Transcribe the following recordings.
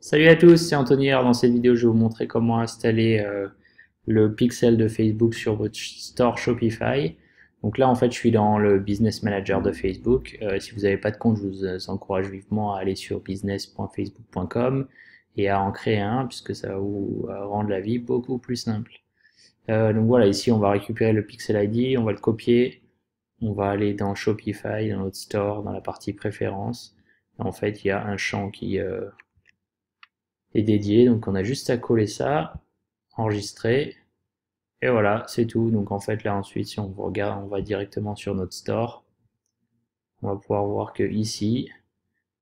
Salut à tous, c'est Anthony. Alors dans cette vidéo, je vais vous montrer comment installer le pixel de Facebook sur votre store Shopify. Donc là, en fait, je suis dans le Business Manager de Facebook. Si vous n'avez pas de compte, je vous encourage vivement à aller sur business.facebook.com et à en créer un, puisque ça va vous rendre la vie beaucoup plus simple. Donc voilà, ici, on va récupérer le Pixel ID, on va le copier, on va aller dans Shopify, dans notre store, dans la partie préférences. En fait, il y a un champ qui est dédié. Donc on a juste à coller ça, enregistrer, et voilà, c'est tout. Donc en fait là ensuite, si on regarde, on va directement sur notre store. On va pouvoir voir que ici,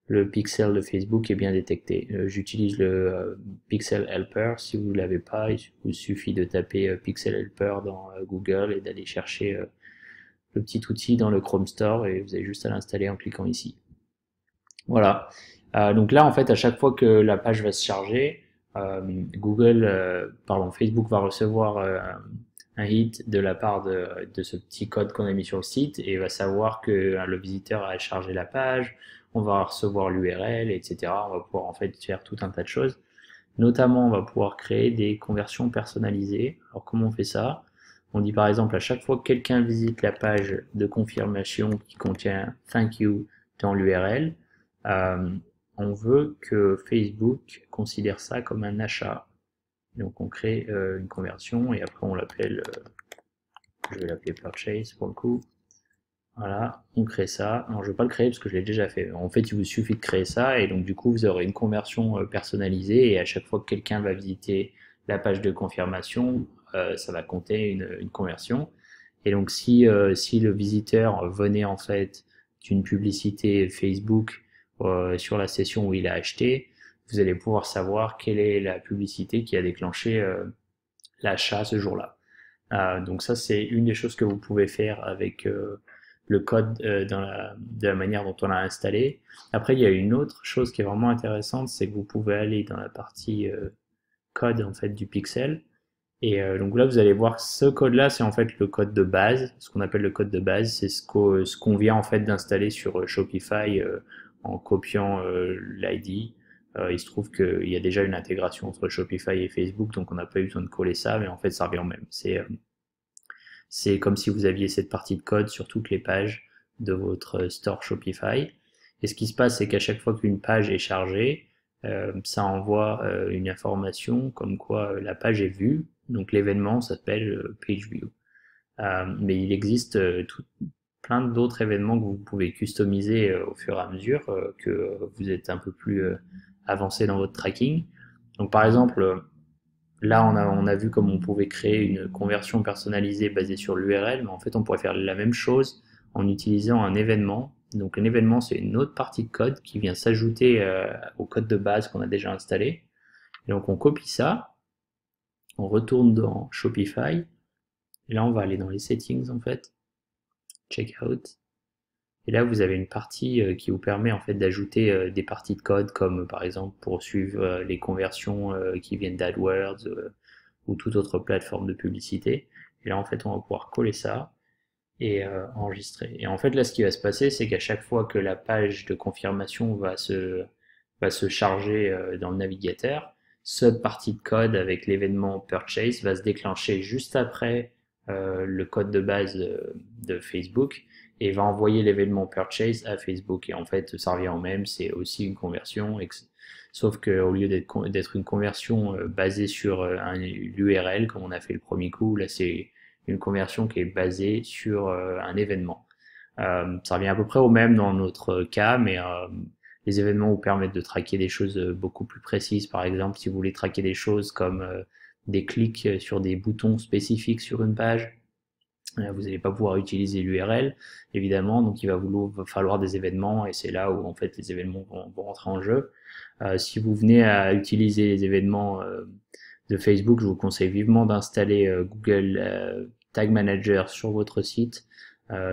le pixel de Facebook est bien détecté. J'utilise le Pixel Helper. Si vous ne l'avez pas, il vous suffit de taper Pixel Helper dans Google et d'aller chercher le petit outil dans le Chrome Store et vous avez juste à l'installer en cliquant ici. Voilà. Donc là, en fait, à chaque fois que la page va se charger, Facebook va recevoir un hit de la part de ce petit code qu'on a mis sur le site et va savoir que le visiteur a chargé la page, on va recevoir l'URL, etc. On va pouvoir en fait faire tout un tas de choses. Notamment, on va pouvoir créer des conversions personnalisées. Alors comment on fait ça? On dit par exemple à chaque fois que quelqu'un visite la page de confirmation qui contient Thank you dans l'URL, euh, on veut que Facebook considère ça comme un achat. Donc on crée une conversion et après on l'appelle, je vais l'appeler Purchase pour le coup. Voilà, on crée ça. Alors je ne vais pas le créer parce que je l'ai déjà fait. En fait, il vous suffit de créer ça et donc du coup vous aurez une conversion personnalisée et à chaque fois que quelqu'un va visiter la page de confirmation, ça va compter une conversion. Et donc si le visiteur venait en fait d'une publicité Facebook sur la session où il a acheté, vous allez pouvoir savoir quelle est la publicité qui a déclenché l'achat ce jour-là. Donc ça, c'est une des choses que vous pouvez faire avec le code de la manière dont on l'a installé. Après, il y a une autre chose qui est vraiment intéressante, c'est que vous pouvez aller dans la partie code en fait du pixel. Et donc là, vous allez voir que ce code-là, c'est en fait le code de base. Ce qu'on appelle le code de base, c'est ce qu'on vient en fait d'installer sur Shopify en copiant l'ID. Il se trouve qu'il y a déjà une intégration entre Shopify et Facebook, donc on n'a pas eu besoin de coller ça, mais en fait, ça revient au même. C'est comme si vous aviez cette partie de code sur toutes les pages de votre store Shopify. Et ce qui se passe, c'est qu'à chaque fois qu'une page est chargée, ça envoie une information comme quoi la page est vue. Donc l'événement s'appelle page view. Mais il existe plein d'autres événements que vous pouvez customiser au fur et à mesure que vous êtes un peu plus avancé dans votre tracking. Donc par exemple, là, on a vu comment on pouvait créer une conversion personnalisée basée sur l'URL, mais en fait, on pourrait faire la même chose en utilisant un événement. Donc, un événement, c'est une autre partie de code qui vient s'ajouter au code de base qu'on a déjà installé. Et donc, on copie ça, on retourne dans Shopify, et là, on va aller dans les settings, en fait, checkout. Et là, vous avez une partie qui vous permet en fait d'ajouter des parties de code, comme par exemple pour suivre les conversions qui viennent d'AdWords ou toute autre plateforme de publicité. Et là, en fait, on va pouvoir coller ça et enregistrer. Et en fait, là, ce qui va se passer, c'est qu'à chaque fois que la page de confirmation va se charger dans le navigateur, cette partie de code avec l'événement purchase va se déclencher juste après le code de base de Facebook et va envoyer l'événement purchase à Facebook. Et en fait, ça revient au même, c'est aussi une conversion, sauf qu'au lieu d'être une conversion basée sur l'URL, comme on a fait le premier coup, là c'est une conversion qui est basée sur un événement. Ça revient à peu près au même dans notre cas, mais les événements vous permettent de traquer des choses beaucoup plus précises. Par exemple, si vous voulez traquer des choses comme des clics sur des boutons spécifiques sur une page, vous n'allez pas pouvoir utiliser l'URL, évidemment, donc il va vous falloir des événements, et c'est là où en fait les événements vont rentrer en jeu. Si vous venez à utiliser les événements de Facebook, je vous conseille vivement d'installer Google Tag Manager sur votre site.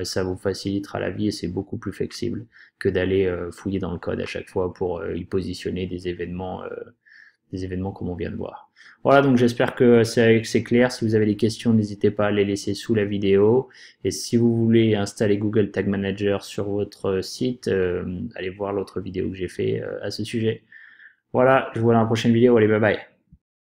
Ça vous facilitera la vie et c'est beaucoup plus flexible que d'aller fouiller dans le code à chaque fois pour y positionner des événements comme on vient de voir. Voilà, donc j'espère que c'est clair. Si vous avez des questions, n'hésitez pas à les laisser sous la vidéo. Et si vous voulez installer Google Tag Manager sur votre site, allez voir l'autre vidéo que j'ai fait à ce sujet. Voilà, je vous vois dans la prochaine vidéo. Allez, bye bye.